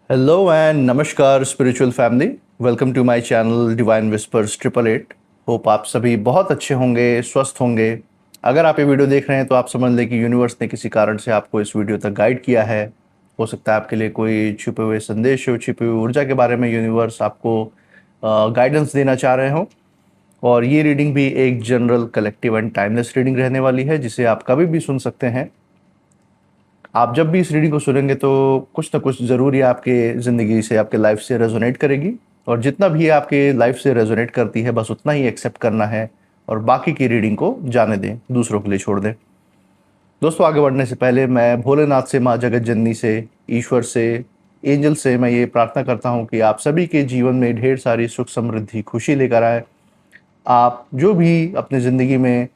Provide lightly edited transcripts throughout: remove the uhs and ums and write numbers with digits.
Hello and नमस्कार spiritual family. Welcome to my channel divine whispers 888। होप आप सभी बहुत अच्छे होंगे, स्वस्थ होंगे। अगर आप ये वीडियो देख रहे हैं तो आप समझ लें कि यूनिवर्स ने किसी कारण से आपको इस वीडियो तक गाइड किया है। हो सकता है आपके लिए कोई छुपे हुए संदेश हो, छुपी हुई ऊर्जा के बारे में यूनिवर्स आपको गाइडेंस देना चाह रहे हो। और ये रीडिंग भी एक general, collective and timeless reading रहने वाली है, जिसे आप कभी भी सुन सकते हैं। आप जब भी इस रीडिंग को सुनेंगे तो कुछ ना कुछ ज़रूर ही आपके ज़िंदगी से, आपके लाइफ से रेजोनेट करेगी। और जितना भी आपके लाइफ से रेजोनेट करती है, बस उतना ही एक्सेप्ट करना है और बाकी की रीडिंग को जाने दें, दूसरों के लिए छोड़ दें। दोस्तों, आगे बढ़ने से पहले मैं भोलेनाथ से, माँ जगत जननी से, ईश्वर से, एंजल से मैं ये प्रार्थना करता हूँ कि आप सभी के जीवन में ढेर सारी सुख, समृद्धि, खुशी लेकर आए। आप जो भी अपनी ज़िंदगी में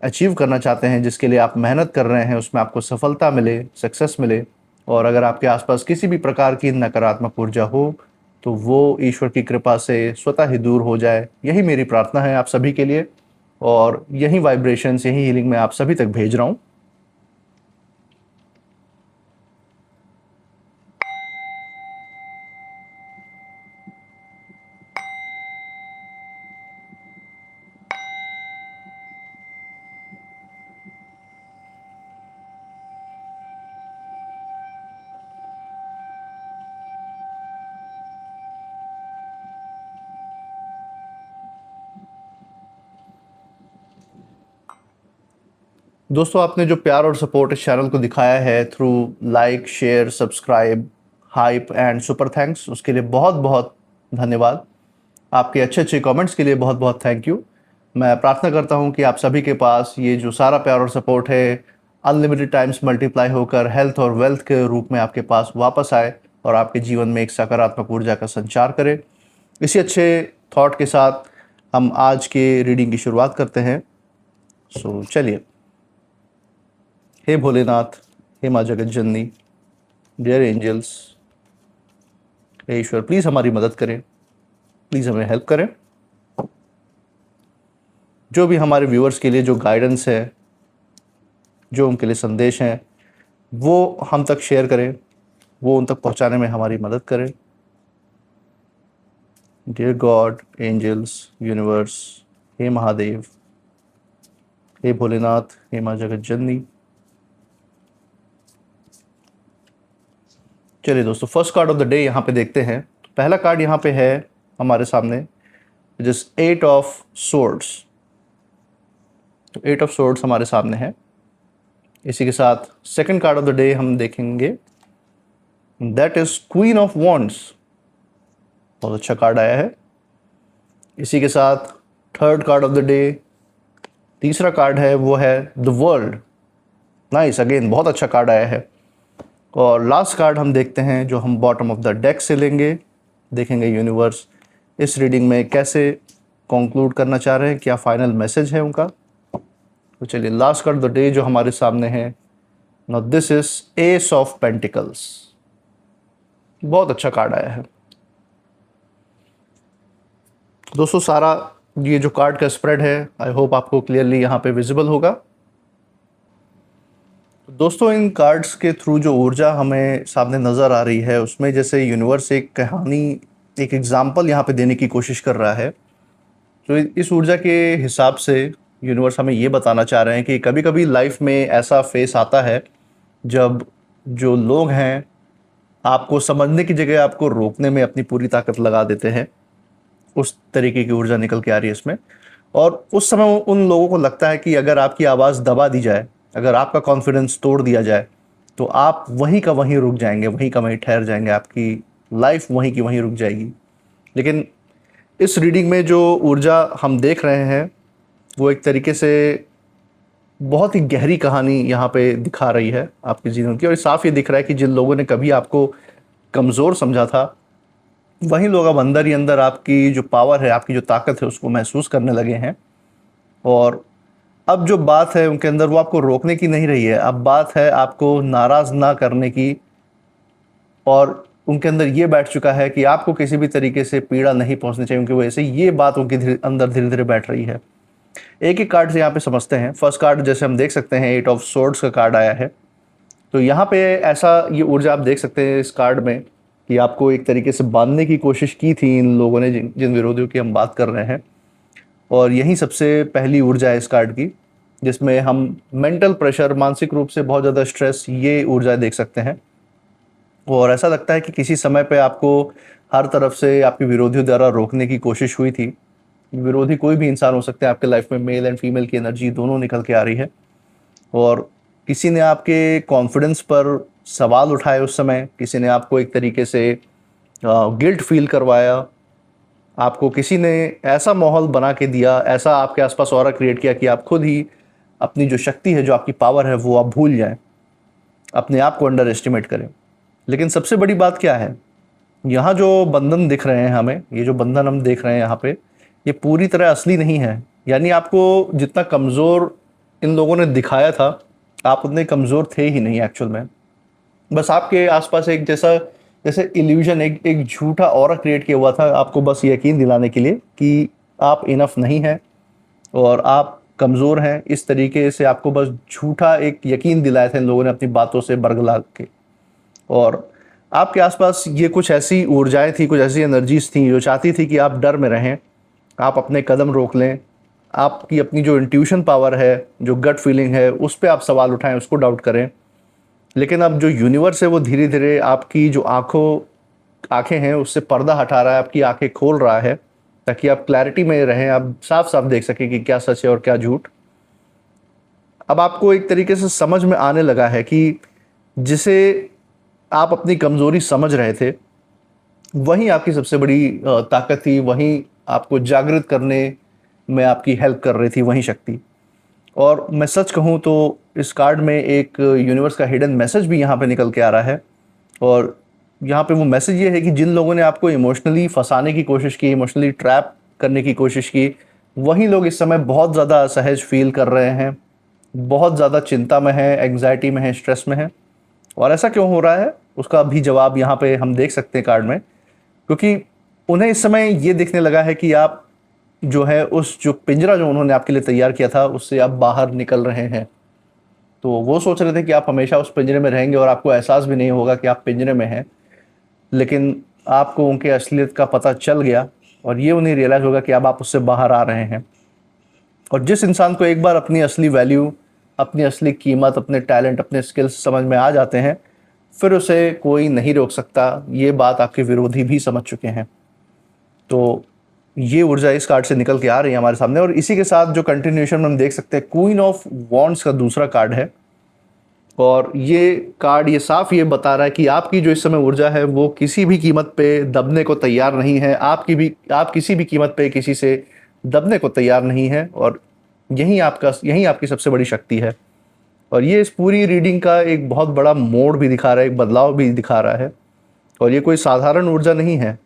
अचीव करना चाहते हैं, जिसके लिए आप मेहनत कर रहे हैं, उसमें आपको सफलता मिले, सक्सेस मिले। और अगर आपके आसपास किसी भी प्रकार की नकारात्मक ऊर्जा हो तो वो ईश्वर की कृपा से स्वतः ही दूर हो जाए। यही मेरी प्रार्थना है आप सभी के लिए, और यही वाइब्रेशंस, यही हीलिंग मैं आप सभी तक भेज रहा हूँ। दोस्तों, आपने जो प्यार और सपोर्ट इस चैनल को दिखाया है through like, share, subscribe, hype and super thanks, उसके लिए बहुत बहुत धन्यवाद। आपके अच्छे अच्छे कमेंट्स के लिए बहुत बहुत थैंक यू। मैं प्रार्थना करता हूं कि आप सभी के पास ये जो सारा प्यार और सपोर्ट है अनलिमिटेड टाइम्स मल्टीप्लाई होकर हेल्थ और वेल्थ के रूप में आपके पास वापस आए और आपके जीवन में एक सकारात्मक ऊर्जा का संचार करे। इसी अच्छे थॉट के साथ हम आज के रीडिंग की शुरुआत करते हैं। चलिए। हे भोलेनाथ, हे माँ जगत जननी, डियर एंजल्स, हे ईश्वर, प्लीज़ हमारी मदद करें, प्लीज़ हमें हेल्प करें। जो भी हमारे व्यूअर्स के लिए जो गाइडेंस है, जो उनके लिए संदेश हैं, वो हम तक शेयर करें, वो उन तक पहुंचाने में हमारी मदद करें। डियर गॉड, एंजल्स, यूनिवर्स, हे महादेव, हे भोलेनाथ, हे माँ जगत जननी। चलिए दोस्तों, first card of the day यहाँ पे देखते हैं। तो पहला कार्ड यहाँ पे है हमारे सामने, जिस 8 ऑफ सोर्ड्स। तो 8 ऑफ सोर्ड्स हमारे सामने है। इसी के साथ second card of the day हम देखेंगे, that is queen of wands. बहुत अच्छा कार्ड आया है। इसी के साथ third card of the day, तीसरा कार्ड है, वो है द वर्ल्ड। नाइस, अगेन बहुत अच्छा कार्ड आया है। और लास्ट कार्ड हम देखते हैं, जो हम बॉटम ऑफ द डेक से लेंगे। देखेंगे यूनिवर्स इस रीडिंग में कैसे कंक्लूड करना चाह रहे हैं, क्या फाइनल मैसेज है उनका। तो चलिए, last card of the day जो हमारे सामने है, now this is S of pentacles. बहुत अच्छा कार्ड आया है दोस्तों। सारा ये जो कार्ड का स्प्रेड है, आई होप आपको क्लियरली यहाँ पे विजिबल होगा। दोस्तों, इन कार्ड्स के थ्रू जो ऊर्जा हमें सामने नज़र आ रही है, उसमें जैसे यूनिवर्स एक कहानी, एक एग्जाम्पल यहाँ पे देने की कोशिश कर रहा है। तो इस ऊर्जा के हिसाब से यूनिवर्स हमें ये बताना चाह रहे हैं कि कभी कभी लाइफ में ऐसा फेस आता है जब जो लोग हैं आपको समझने की जगह आपको रोकने में अपनी पूरी ताकत लगा देते हैं। उस तरीके की ऊर्जा निकल के आ रही है इसमें। और उस समय उन लोगों को लगता है कि अगर आपकी आवाज़ दबा दी जाए, अगर आपका कॉन्फिडेंस तोड़ दिया जाए, तो आप वहीं का वहीं रुक जाएंगे, वहीं का वहीं ठहर जाएंगे, आपकी लाइफ वहीं की वहीं रुक जाएगी। लेकिन इस रीडिंग में जो ऊर्जा हम देख रहे हैं, वो एक तरीके से बहुत ही गहरी कहानी यहाँ पे दिखा रही है आपके जीवन की। और साफ ये दिख रहा है कि जिन लोगों ने कभी आपको कमज़ोर समझा था, वही लोग अब अंदर ही अंदर आपकी जो पावर है, आपकी जो ताकत है, उसको महसूस करने लगे हैं। और अब जो बात है उनके अंदर, वो आपको रोकने की नहीं रही है, अब बात है आपको नाराज़ ना करने की। और उनके अंदर ये बैठ चुका है कि आपको किसी भी तरीके से पीड़ा नहीं पहुंचनी चाहिए, उनकी वजह से ये बात उनके अंदर धीरे धीरे बैठ रही है। एक एक कार्ड से यहाँ पे समझते हैं। फर्स्ट कार्ड जैसे हम देख सकते हैं, 8 ऑफ सोर्ड्स का कार्ड आया है। तो यहाँ पे ऐसा ये ऊर्जा आप देख सकते हैं इस कार्ड में कि आपको एक तरीके से बांधने की कोशिश की थी इन लोगों ने, जिन जिन विरोधियों की हम बात कर रहे हैं। और यही सबसे पहली ऊर्जा है इस कार्ड की, जिसमें हम मेंटल प्रेशर, मानसिक रूप से बहुत ज़्यादा स्ट्रेस, ये ऊर्जा देख सकते हैं। और ऐसा लगता है कि किसी समय पे आपको हर तरफ से आपके विरोधियों द्वारा रोकने की कोशिश हुई थी। विरोधी कोई भी इंसान हो सकते हैं आपके लाइफ में, मेल एंड फीमेल की एनर्जी दोनों निकल के आ रही है। और किसी ने आपके कॉन्फिडेंस पर सवाल उठाए उस समय, किसी ने आपको एक तरीके से गिल्ट फील करवाया, आपको किसी ने ऐसा माहौल बना के दिया, ऐसा आपके आसपास ऑरा क्रिएट किया कि आप खुद ही अपनी जो शक्ति है, जो आपकी पावर है, वो आप भूल जाएं, अपने आप को अंडर एस्टिमेट करें। लेकिन सबसे बड़ी बात क्या है, यहाँ जो बंधन दिख रहे हैं हमें, ये जो बंधन हम देख रहे हैं यहाँ पे, ये पूरी तरह असली नहीं है। यानी आपको जितना कमज़ोर इन लोगों ने दिखाया था, आप उतने कमज़ोर थे ही नहीं एक्चुअल में। बस आपके आसपास एक जैसा जैसे इल्यूजन, एक झूठा ऑरा क्रिएट किया हुआ था आपको, बस यकीन दिलाने के लिए कि आप इनफ नहीं हैं और आप कमज़ोर हैं। इस तरीके से आपको बस झूठा एक यकीन दिलाया था इन लोगों ने अपनी बातों से बरगला के। और आपके आसपास ये कुछ ऐसी ऊर्जाएं थी, कुछ ऐसी एनर्जीज थी जो चाहती थी कि आप डर में रहें, आप अपने कदम रोक लें, आपकी अपनी जो इंट्यूशन पावर है, जो गट फीलिंग है, उस पर आप सवाल उठाएं, उसको डाउट करें। लेकिन अब जो यूनिवर्स है वो धीरे धीरे आपकी जो आंखें हैं उससे पर्दा हटा रहा है, आपकी आंखें खोल रहा है, ताकि आप क्लैरिटी में रहें, आप साफ साफ देख सकें कि क्या सच है और क्या झूठ। अब आपको एक तरीके से समझ में आने लगा है कि जिसे आप अपनी कमज़ोरी समझ रहे थे, वही आपकी सबसे बड़ी ताकत थी, वही आपको जागृत करने में आपकी हेल्प कर रही थी, वही शक्ति। और मैं सच कहूँ तो इस कार्ड में एक यूनिवर्स का हिडन मैसेज भी यहाँ पे निकल के आ रहा है। और यहाँ पे वो मैसेज ये है कि जिन लोगों ने आपको इमोशनली फंसाने की कोशिश की, इमोशनली ट्रैप करने की कोशिश की, वही लोग इस समय बहुत ज़्यादा असहज फील कर रहे हैं, बहुत ज़्यादा चिंता में है, एंग्जाइटी में है, स्ट्रेस में है। और ऐसा क्यों हो रहा है, उसका भी जवाब यहाँ पे हम देख सकते हैं कार्ड में। क्योंकि उन्हें इस समय ये दिखने लगा है कि आप जो है उस जो पिंजरा जो उन्होंने आपके लिए तैयार किया था, उससे आप बाहर निकल रहे हैं। तो वो सोच रहे थे कि आप हमेशा उस पिंजरे में रहेंगे और आपको एहसास भी नहीं होगा कि आप पिंजरे में हैं। लेकिन आपको उनके असलियत का पता चल गया और ये उन्हें रियलाइज़ होगा कि अब आप उससे बाहर आ रहे हैं। और जिस इंसान को एक बार अपनी असली वैल्यू, अपनी असली कीमत, अपने टैलेंट, अपने स्किल्स समझ में आ जाते हैं, फिर उसे कोई नहीं रोक सकता। ये बात आपके विरोधी भी समझ चुके हैं। तो ये ऊर्जा इस कार्ड से निकल के आ रही है हमारे सामने। और इसी के साथ जो कंटिन्यूएशन में हम देख सकते हैं, क्वीन ऑफ वॉन्ड्स का दूसरा कार्ड है। और ये कार्ड ये साफ ये बता रहा है कि आपकी जो इस समय ऊर्जा है वो किसी भी कीमत पे दबने को तैयार नहीं है। आप किसी भी कीमत पे किसी से दबने को तैयार नहीं है। और यही आपकी सबसे बड़ी शक्ति है। और ये इस पूरी रीडिंग का एक बहुत बड़ा मोड़ भी दिखा रहा है, एक बदलाव भी दिखा रहा है। और ये कोई साधारण ऊर्जा नहीं है,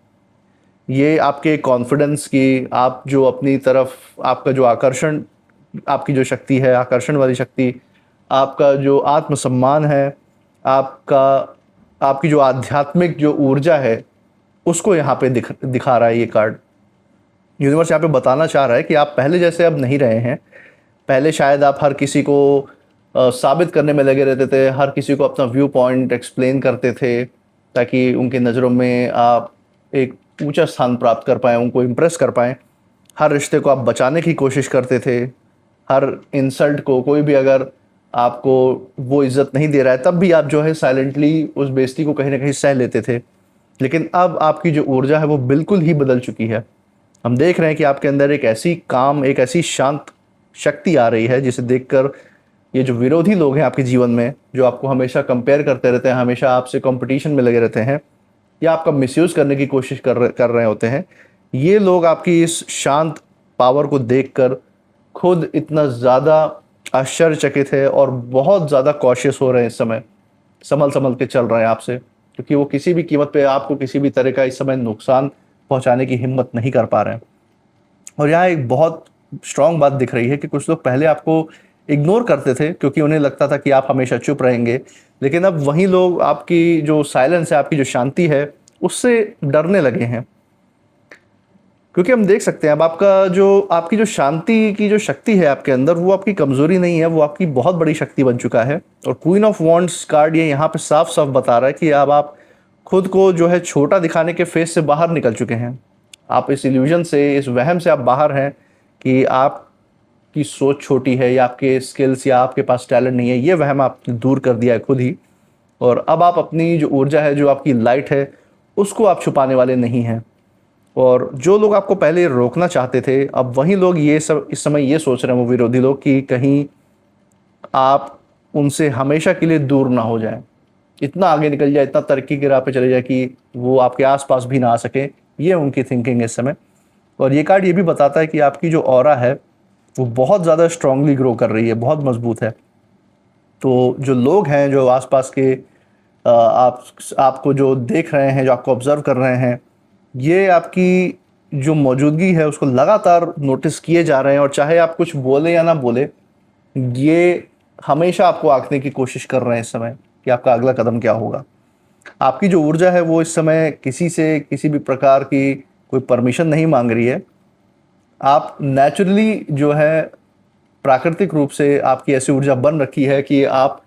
ये आपके कॉन्फिडेंस की, आप जो अपनी तरफ, आपका जो आकर्षण, आपकी जो शक्ति है, आकर्षण वाली शक्ति, आपका जो आत्मसम्मान है, आपका आपकी जो आध्यात्मिक जो ऊर्जा है, उसको यहाँ पे दिखा रहा है ये कार्ड। यूनिवर्स यहाँ पे बताना चाह रहा है कि आप पहले जैसे अब नहीं रहे हैं। पहले शायद आप हर किसी को साबित करने में लगे रहते थे, हर किसी को अपना व्यू पॉइंट एक्सप्लेन करते थे, ताकि उनकी नज़रों में आप एक ऊंचा स्थान प्राप्त कर पाएँ, उनको इम्प्रेस कर पाएँ। हर रिश्ते को आप बचाने की कोशिश करते थे, हर इंसल्ट को, कोई भी अगर आपको वो इज़्ज़त नहीं दे रहा है तब भी आप जो है साइलेंटली उस बेइज्जती को कहीं ना कहीं सह लेते थे। लेकिन अब आपकी जो ऊर्जा है वो बिल्कुल ही बदल चुकी है। हम देख रहे हैं कि आपके अंदर एक ऐसी काम, एक ऐसी शांत शक्ति आ रही है जिसे देखकर ये जो विरोधी लोग हैं आपके जीवन में, जो आपको हमेशा कंपेयर करते रहते हैं, हमेशा आपसे कंपटीशन में लगे रहते हैं या आपका मिसयूज़ करने की कोशिश कर रहे होते हैं, ये लोग आपकी इस शांत पावर को देखकर खुद इतना ज़्यादा आश्चर्यचकित है और बहुत ज़्यादा कॉशियस हो रहे हैं इस समय, संभल संभल के चल रहे हैं आपसे, क्योंकि वो किसी भी कीमत पे आपको किसी भी तरह का इस समय नुकसान पहुंचाने की हिम्मत नहीं कर पा रहे हैं। और यहाँ एक बहुत स्ट्रांग बात दिख रही है कि कुछ लोग पहले आपको इग्नोर करते थे क्योंकि उन्हें लगता था कि आप हमेशा चुप रहेंगे, लेकिन अब वही लोग आपकी जो साइलेंस है, आपकी जो शांति है, उससे डरने लगे हैं। क्योंकि हम देख सकते हैं अब आपकी जो शांति की जो शक्ति है आपके अंदर, वो आपकी कमजोरी नहीं है, वो आपकी बहुत बड़ी शक्ति बन चुका है। और क्वीन ऑफ वॉन्ड्स कार्ड ये यहाँ पे साफ साफ बता रहा है कि अब आप खुद को जो है छोटा दिखाने के फेज से बाहर निकल चुके हैं। आप इस इल्यूजन से, इस वहम से आप बाहर हैं कि आपकी सोच छोटी है या आपके स्किल्स या आपके पास टैलेंट नहीं है। ये वहम आपने दूर कर दिया है खुद ही। और अब आप अपनी जो ऊर्जा है, जो आपकी लाइट है, उसको आप छुपाने वाले नहीं हैं। और जो लोग आपको पहले रोकना चाहते थे, अब वही लोग ये सब इस समय ये सोच रहे हैं, वो विरोधी लोग, कि कहीं आप उनसे हमेशा के लिए दूर ना हो जाएं, इतना आगे निकल जाए, इतना तरक्की की राह पे चले जाए कि वो आपके आसपास भी ना आ सके। ये उनकी थिंकिंग है इस समय। और ये कार्ड ये भी बताता है कि आपकी जो ऑरा है वो बहुत ज़्यादा स्ट्रांगली ग्रो कर रही है, बहुत मजबूत है। तो जो लोग हैं, जो आसपास के आपको जो देख रहे हैं, जो आपको ऑब्जर्व कर रहे हैं, ये आपकी जो मौजूदगी है उसको लगातार नोटिस किए जा रहे हैं। और चाहे आप कुछ बोले या ना बोले, ये हमेशा आपको आंकने की कोशिश कर रहे हैं इस समय कि आपका अगला कदम क्या होगा। आपकी जो ऊर्जा है वो इस समय किसी से किसी भी प्रकार की कोई परमिशन नहीं मांग रही है। आप नेचुरली जो है, प्राकृतिक रूप से आपकी ऐसी ऊर्जा बन रखी है कि आप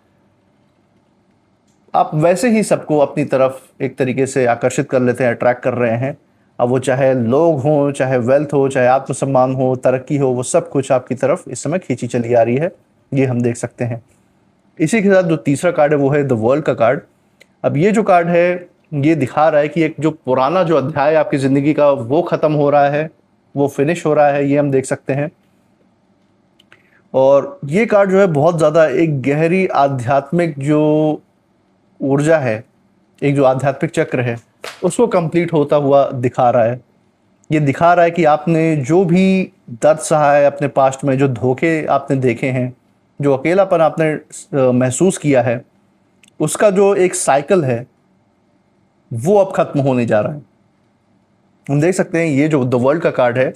वैसे ही सबको अपनी तरफ एक तरीके से आकर्षित कर लेते हैं, अट्रैक्ट कर रहे हैं। अब वो चाहे लोग हों, चाहे वेल्थ हो, चाहे आत्मसम्मान हो, तरक्की हो, वो सब कुछ आपकी तरफ इस समय खींची चली आ रही है। ये हम देख सकते हैं। इसी के साथ जो तीसरा कार्ड है वो है द वर्ल्ड का कार्ड। अब ये जो कार्ड है, ये दिखा रहा है कि एक जो पुराना जो अध्याय आपकी ज़िंदगी का वो ख़त्म हो रहा है, वो फिनिश हो रहा है, ये हम देख सकते हैं। और ये कार्ड जो है बहुत ज़्यादा एक गहरी आध्यात्मिक जो ऊर्जा है, एक जो आध्यात्मिक चक्र है, उसको कंप्लीट होता हुआ दिखा रहा है। ये दिखा रहा है कि आपने जो भी दर्द सहा है अपने पास्ट में, जो धोखे आपने देखे हैं, जो अकेलापन आपने महसूस किया है, उसका जो एक साइकिल है वो अब खत्म होने जा रहा है। हम देख सकते हैं ये जो द वर्ल्ड का कार्ड है,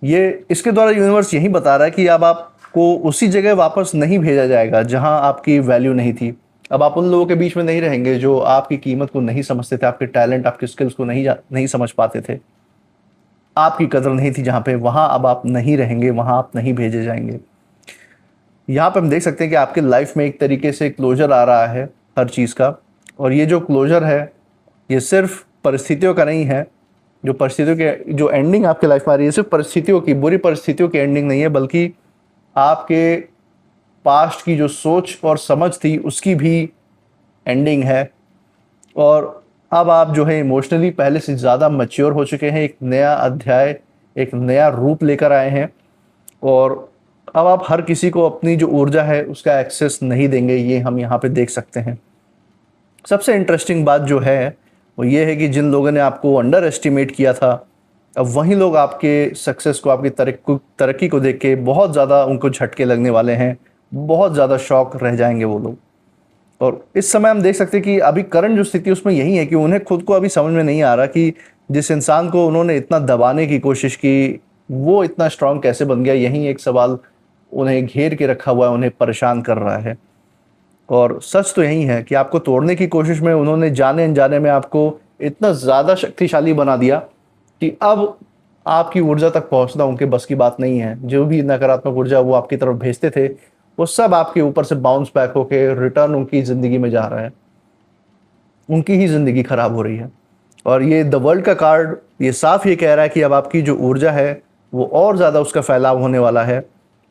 ये इसके द्वारा यूनिवर्स यही बता रहा है कि अब आपको उसी जगह वापस नहीं भेजा जाएगा जहां आपकी वैल्यू नहीं थी। अब आप उन लोगों के बीच में नहीं रहेंगे जो आपकी कीमत को नहीं समझते थे, आपके टैलेंट, आपके स्किल्स को नहीं समझ पाते थे, आपकी कदर नहीं थी जहाँ पे, वहाँ अब आप नहीं रहेंगे, वहाँ आप नहीं भेजे जाएंगे। यहाँ पे हम देख सकते हैं कि आपके लाइफ में एक तरीके से क्लोजर आ रहा है हर चीज़ का। और ये जो क्लोजर है, ये सिर्फ परिस्थितियों का नहीं है। जो परिस्थितियों के जो एंडिंग आपके लाइफ में आ रही है, सिर्फ परिस्थितियों की, बुरी परिस्थितियों की एंडिंग नहीं है, बल्कि आपके पास्ट की जो सोच और समझ थी उसकी भी एंडिंग है। और अब आप जो है इमोशनली पहले से ज़्यादा मैच्योर हो चुके हैं, एक नया अध्याय, एक नया रूप लेकर आए हैं। और अब आप हर किसी को अपनी जो ऊर्जा है उसका एक्सेस नहीं देंगे, ये हम यहाँ पे देख सकते हैं। सबसे इंटरेस्टिंग बात जो है वो ये है कि जिन लोगों ने आपको अंडर एस्टिमेट किया था, अब वही लोग आपके सक्सेस को, आपकी तरक्की को देख के बहुत ज़्यादा उनको झटके लगने वाले हैं, बहुत ज़्यादा शॉक रह जाएंगे वो लोग। और इस समय हम देख सकते हैं कि अभी करंट जो स्थिति उसमें यही है कि उन्हें खुद को अभी समझ में नहीं आ रहा कि जिस इंसान को उन्होंने इतना दबाने की कोशिश की, वो इतना स्ट्रांग कैसे बन गया। यही एक सवाल उन्हें घेर के रखा हुआ है, उन्हें परेशान कर रहा है। और सच तो यही है कि आपको तोड़ने की कोशिश में उन्होंने जाने अनजाने में आपको इतना ज़्यादा शक्तिशाली बना दिया कि अब आपकी ऊर्जा तक पहुंचना उनके बस की बात नहीं है। जो भी नकारात्मक ऊर्जा वो आपकी तरफ भेजते थे, वो सब आपके ऊपर से बाउंस बैक होके रिटर्न उनकी ज़िंदगी में जा रहा है, उनकी ही ज़िंदगी खराब हो रही है। और ये द वर्ल्ड का कार्ड ये साफ ये कह रहा है कि अब आपकी जो ऊर्जा है वो और ज़्यादा उसका फैलाव होने वाला है।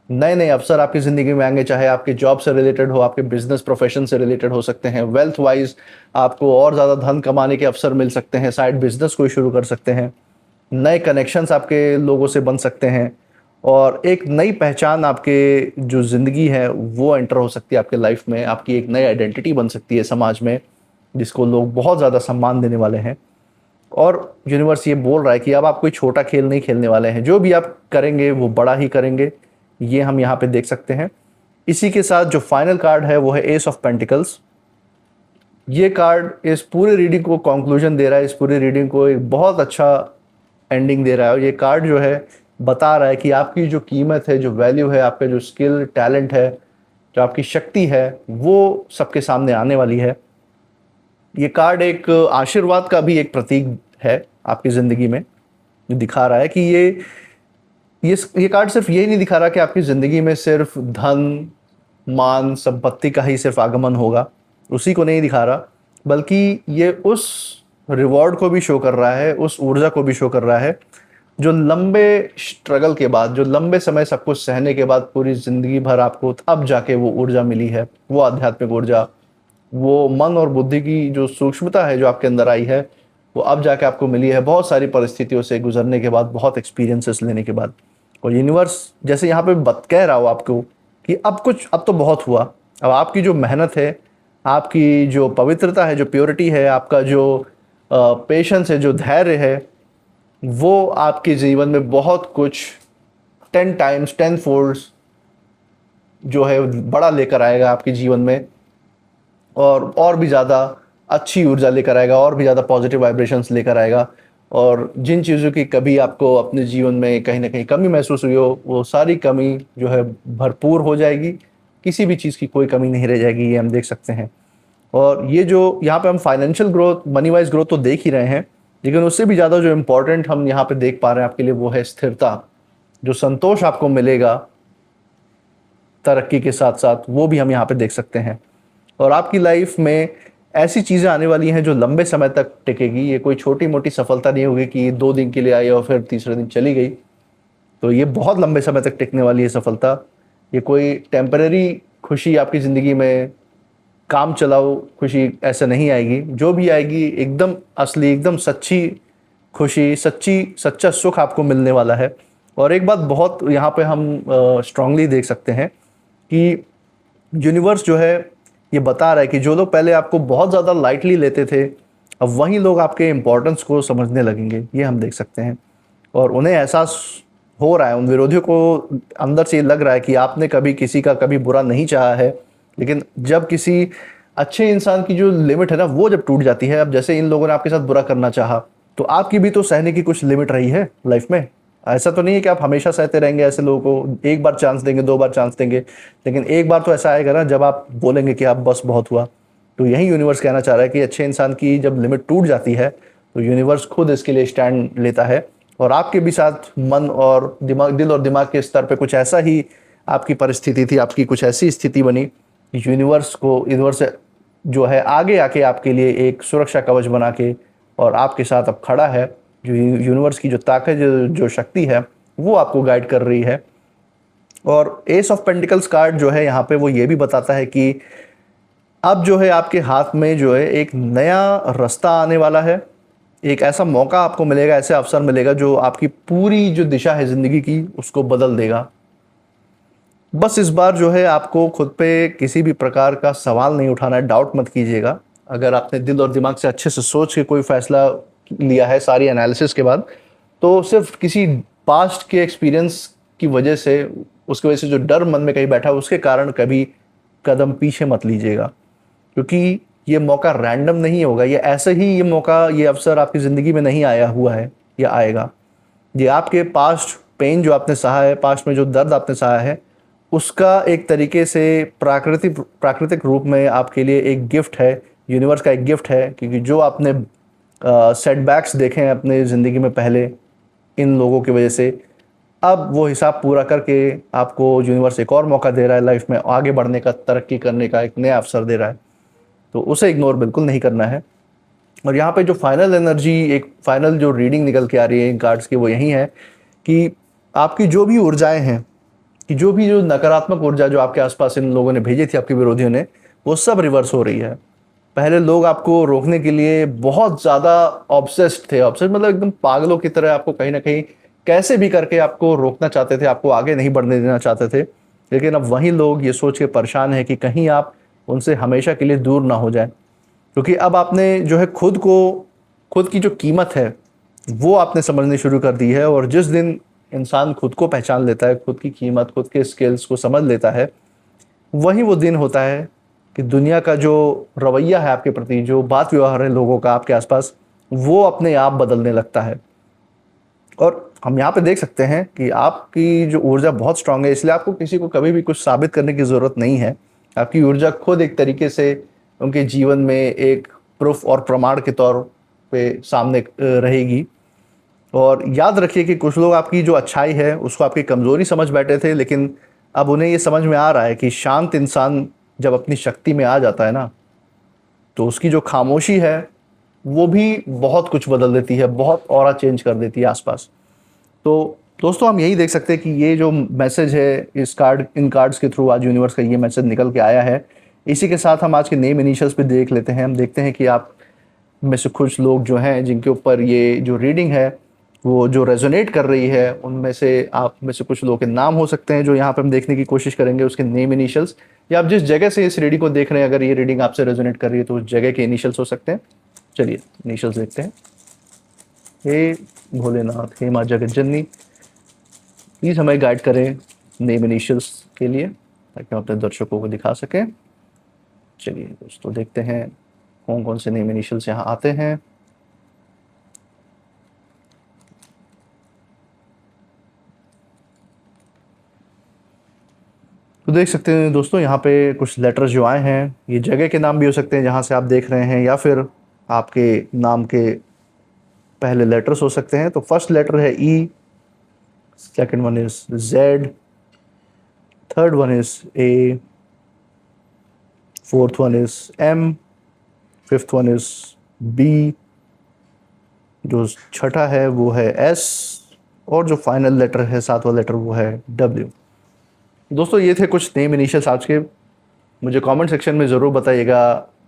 नए नए अवसर आपकी ज़िंदगी में आएंगे, चाहे आपके जॉब से रिलेटेड हो, आपके बिजनेस प्रोफेशन से रिलेटेड हो सकते हैं। वेल्थ वाइज आपको और ज़्यादा धन कमाने के अवसर मिल सकते हैं, साइड बिजनेस कोई शुरू कर सकते हैं, नए कनेक्शंस आपके लोगों से बन सकते हैं, और एक नई पहचान आपके जो ज़िंदगी है वो एंटर हो सकती है आपके लाइफ में। आपकी एक नई आइडेंटिटी बन सकती है समाज में, जिसको लोग बहुत ज़्यादा सम्मान देने वाले हैं। और यूनिवर्स ये बोल रहा है कि अब आप कोई छोटा खेल नहीं खेलने वाले हैं, जो भी आप करेंगे वो बड़ा ही करेंगे। ये हम यहाँ पे देख सकते हैं। इसी के साथ जो फाइनल कार्ड है वो है एस ऑफ पेंटिकल्स। ये कार्ड इस पूरे रीडिंग को कंक्लूजन दे रहा है, इस पूरी रीडिंग को एक बहुत अच्छा एंडिंग दे रहा है। और ये कार्ड जो है बता रहा है कि आपकी जो कीमत है, जो वैल्यू है, आपका जो स्किल, टैलेंट है, जो आपकी शक्ति है, वो सबके सामने आने वाली है। ये कार्ड एक आशीर्वाद का भी एक प्रतीक है आपकी ज़िंदगी में, जो दिखा रहा है कि ये कार्ड सिर्फ ये नहीं दिखा रहा कि आपकी ज़िंदगी में सिर्फ धन, मान, संपत्ति का ही सिर्फ आगमन होगा, उसी को नहीं दिखा रहा, बल्कि ये उस रिवॉर्ड को भी शो कर रहा है, उस ऊर्जा को भी शो कर रहा है जो लंबे स्ट्रगल के बाद, जो लंबे समय सब कुछ सहने के बाद पूरी ज़िंदगी भर आपको अब जाके वो ऊर्जा मिली है, वो आध्यात्मिक ऊर्जा, वो मन और बुद्धि की जो सूक्ष्मता है जो आपके अंदर आई है, वो अब जाके आपको मिली है बहुत सारी परिस्थितियों से गुजरने के बाद, बहुत एक्सपीरियंसेस लेने के बाद। और यूनिवर्स जैसे यहाँ पे कह रहा हो आपको कि अब तो बहुत हुआ, अब आपकी जो मेहनत है, आपकी जो पवित्रता है, जो प्योरिटी है, आपका जो पेशेंस है, जो धैर्य है, वो आपके जीवन में बहुत कुछ 10 टाइम्स 10 फोल्ड्स जो है बड़ा लेकर आएगा आपके जीवन में, और भी ज़्यादा अच्छी ऊर्जा लेकर आएगा, और भी ज़्यादा पॉजिटिव वाइब्रेशंस लेकर आएगा। और जिन चीज़ों की कभी आपको अपने जीवन में कहीं ना कहीं कमी महसूस हुई हो, वो सारी कमी जो है भरपूर हो जाएगी, किसी भी चीज़ की कोई कमी नहीं रह जाएगी, ये हम देख सकते हैं। और ये जो यहाँ पे हम financial growth, money wise growth तो देख ही रहे हैं, लेकिन उससे भी ज़्यादा जो इम्पोर्टेंट हम यहाँ पे देख पा रहे हैं आपके लिए, वो है स्थिरता। जो संतोष आपको मिलेगा तरक्की के साथ साथ, वो भी हम यहाँ पे देख सकते हैं। और आपकी लाइफ में ऐसी चीज़ें आने वाली हैं जो लंबे समय तक टिकेगी। ये कोई छोटी मोटी सफलता नहीं होगी कि 2 दिन के लिए आई और फिर तीसरे दिन चली गई। तो ये बहुत लंबे समय तक टिकने वाली है सफलता। ये कोई टेम्परेरी खुशी आपकी ज़िंदगी में, काम चलाओ खुशी ऐसे नहीं आएगी। जो भी आएगी एकदम असली, एकदम सच्ची खुशी, सच्चा सुख आपको मिलने वाला है। और एक बात बहुत यहाँ पे हम स्ट्रांगली देख सकते हैं कि यूनिवर्स जो है ये बता रहा है कि जो लोग पहले आपको बहुत ज़्यादा लाइटली लेते थे, अब वही लोग आपके इम्पोर्टेंस को समझने लगेंगे, ये हम देख सकते हैं। और उन्हें एहसास हो रहा है, उन विरोधियों को अंदर से लग रहा है कि आपने कभी किसी का कभी बुरा नहीं चाहा है, लेकिन जब किसी अच्छे इंसान की जो लिमिट है ना, वो जब टूट जाती है, अब जैसे इन लोगों ने आपके साथ बुरा करना चाहा, तो आपकी भी तो सहने की कुछ लिमिट रही है लाइफ में। ऐसा तो नहीं है कि आप हमेशा सहते रहेंगे ऐसे लोगों को, एक बार चांस देंगे, 2 बार चांस देंगे, लेकिन एक बार तो ऐसा आएगा ना जब आप बोलेंगे कि आप बस बहुत हुआ। तो यही यूनिवर्स कहना चाह रहा है कि अच्छे इंसान की जब लिमिट टूट जाती है तो यूनिवर्स खुद इसके लिए स्टैंड लेता है। और आपके भी साथ मन और दिमाग, दिल और दिमाग के स्तर पे कुछ ऐसा ही आपकी परिस्थिति थी, आपकी कुछ ऐसी स्थिति बनी कि यूनिवर्स जो है आगे आके आपके लिए एक सुरक्षा कवच बना के और आपके साथ अब खड़ा है। जो यूनिवर्स की जो ताकत, जो शक्ति है, वो आपको गाइड कर रही है। और एस ऑफ पेंटिकल्स कार्ड जो है यहाँ पे, वो ये भी बताता है कि अब जो है आपके हाथ में जो है एक नया रास्ता आने वाला है, एक ऐसा मौका आपको मिलेगा, ऐसे अवसर मिलेगा जो आपकी पूरी जो दिशा है ज़िंदगी की उसको बदल देगा। बस इस बार जो है आपको खुद पे किसी भी प्रकार का सवाल नहीं उठाना है, डाउट मत कीजिएगा। अगर आपने दिल और दिमाग से अच्छे से सोच के कोई फैसला लिया है सारी एनालिसिस के बाद, तो सिर्फ किसी पास्ट के एक्सपीरियंस की वजह से, उसकी वजह से जो डर मन में कहीं बैठा है, उसके कारण कभी कदम पीछे मत लीजिएगा। क्योंकि ये मौका रैंडम नहीं होगा, ये ऐसे ही ये मौका, ये अवसर आपकी ज़िंदगी में नहीं आया हुआ है या आएगा। ये आपके पास्ट पेन जो आपने सहा है, पास्ट में जो दर्द आपने सहा है, उसका एक तरीके से प्राकृतिक रूप में आपके लिए एक गिफ्ट है, यूनिवर्स का एक गिफ्ट है। क्योंकि जो आपने सेटबैक्स देखे हैं अपने ज़िंदगी में पहले इन लोगों की वजह से, अब वो हिसाब पूरा करके आपको यूनिवर्स एक और मौका दे रहा है लाइफ में आगे बढ़ने का, तरक्की करने का एक नया अवसर दे रहा है। तो उसे इग्नोर बिल्कुल नहीं करना है। और यहाँ पे जो फाइनल एनर्जी, एक फाइनल जो रीडिंग निकल के आ रही है इन कार्ड्स की, वो यही है कि आपकी जो भी ऊर्जाएं हैं, कि जो नकारात्मक ऊर्जा जो आपके आसपास इन लोगों ने भेजी थी, आपके विरोधियों ने, वो सब रिवर्स हो रही है। पहले लोग आपको रोकने के लिए बहुत ज़्यादा ऑब्सेस्ड थे, ऑब्सेस्ड मतलब एकदम पागलों की तरह आपको कहीं ना कहीं कैसे भी करके आपको रोकना चाहते थे, आपको आगे नहीं बढ़ने देना चाहते थे। लेकिन अब वही लोग ये सोच के परेशान है कि कहीं आप उनसे हमेशा के लिए दूर ना हो जाए। क्योंकि अब आपने जो है खुद की जो कीमत है वो आपने समझनी शुरू कर दी है। और जिस दिन इंसान खुद को पहचान लेता है, खुद की कीमत, खुद के स्किल्स को समझ लेता है, वही वो दिन होता है कि दुनिया का जो रवैया है आपके प्रति, जो बात व्यवहार है लोगों का आपके आसपास, वो अपने आप बदलने लगता है। और हम यहाँ पे देख सकते हैं कि आपकी जो ऊर्जा बहुत स्ट्रांग है, इसलिए आपको किसी को कभी भी कुछ साबित करने की ज़रूरत नहीं है। आपकी ऊर्जा खुद एक तरीके से उनके जीवन में एक प्रूफ और प्रमाण के तौर पे सामने रहेगी। और याद रखिए कि कुछ लोग आपकी जो अच्छाई है उसको आपकी कमज़ोरी समझ बैठे थे, लेकिन अब उन्हें ये समझ में आ रहा है कि शांत इंसान जब अपनी शक्ति में आ जाता है ना, तो उसकी जो खामोशी है वो भी बहुत कुछ बदल देती है, बहुत ऑरा चेंज कर देती है आसपास। तो दोस्तों हम यही देख सकते हैं कि ये जो मैसेज है इन कार्ड्स के थ्रू आज यूनिवर्स का ये मैसेज निकल के आया है। इसी के साथ हम आज के नेम इनिशियल्स पे देख लेते हैं। हम देखते हैं कि आप में से कुछ लोग जो हैं जिनके ऊपर ये जो रीडिंग है वो जो रेजोनेट कर रही है, उनमें से आप में से कुछ लोगों के नाम हो सकते हैं जो यहाँ पे हम देखने की कोशिश करेंगे, उसके नेम इनिशियल्स, या आप जिस जगह से इस रीडिंग को देख रहे हैं अगर ये रीडिंग आपसे रेजोनेट कर रही है तो उस जगह के इनिशियल्स हो सकते हैं। चलिए इनिशियल्स देखते हैं। हे भोलेनाथ, हे माँ जगत जननी, प्लीज़ हमें गाइड करें नेम इनिशियल्स के लिए ताकि हम अपने दर्शकों को दिखा सकें। चलिए दोस्तों देखते हैं कौन कौन से नेम इनिशियल्स यहाँ आते हैं। तो देख सकते हैं दोस्तों यहाँ पे कुछ लेटर्स जो आए हैं, ये जगह के नाम भी हो सकते हैं जहाँ से आप देख रहे हैं, या फिर आपके नाम के पहले लेटर्स हो सकते हैं। तो फर्स्ट लेटर है E, second one is Z, third one is A, fourth one is M, fifth one is B, जो छठा है वो है एस, और जो फाइनल लेटर है सातवां लेटर वो है डब्ल्यू। दोस्तों ये थे कुछ नेम इनिशियल्स आज के। मुझे कमेंट सेक्शन में ज़रूर बताइएगा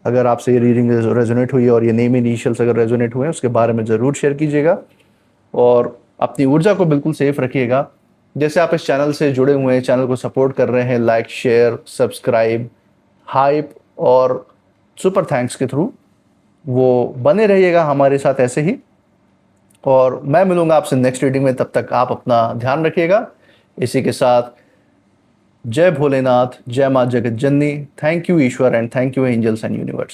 अगर आपसे ये रीडिंग रेजोनेट हुई है और ये नेम इनिशियल्स अगर रेजोनेट हुए हैं उसके बारे में ज़रूर शेयर कीजिएगा, और अपनी ऊर्जा को बिल्कुल सेफ रखिएगा। जैसे आप इस चैनल से जुड़े हुए हैं, चैनल को सपोर्ट कर रहे हैं लाइक शेयर सब्सक्राइब हाइप और सुपर थैंक्स के थ्रू, वो बने रहिएगा हमारे साथ ऐसे ही। और मैं मिलूंगा आपसे नेक्स्ट रीडिंग में, तब तक आप अपना ध्यान रखिएगा। इसी के साथ जय भोलेनाथ, जय माँ जगत जननी, थैंक यू ईश्वर and thank you angels and universe.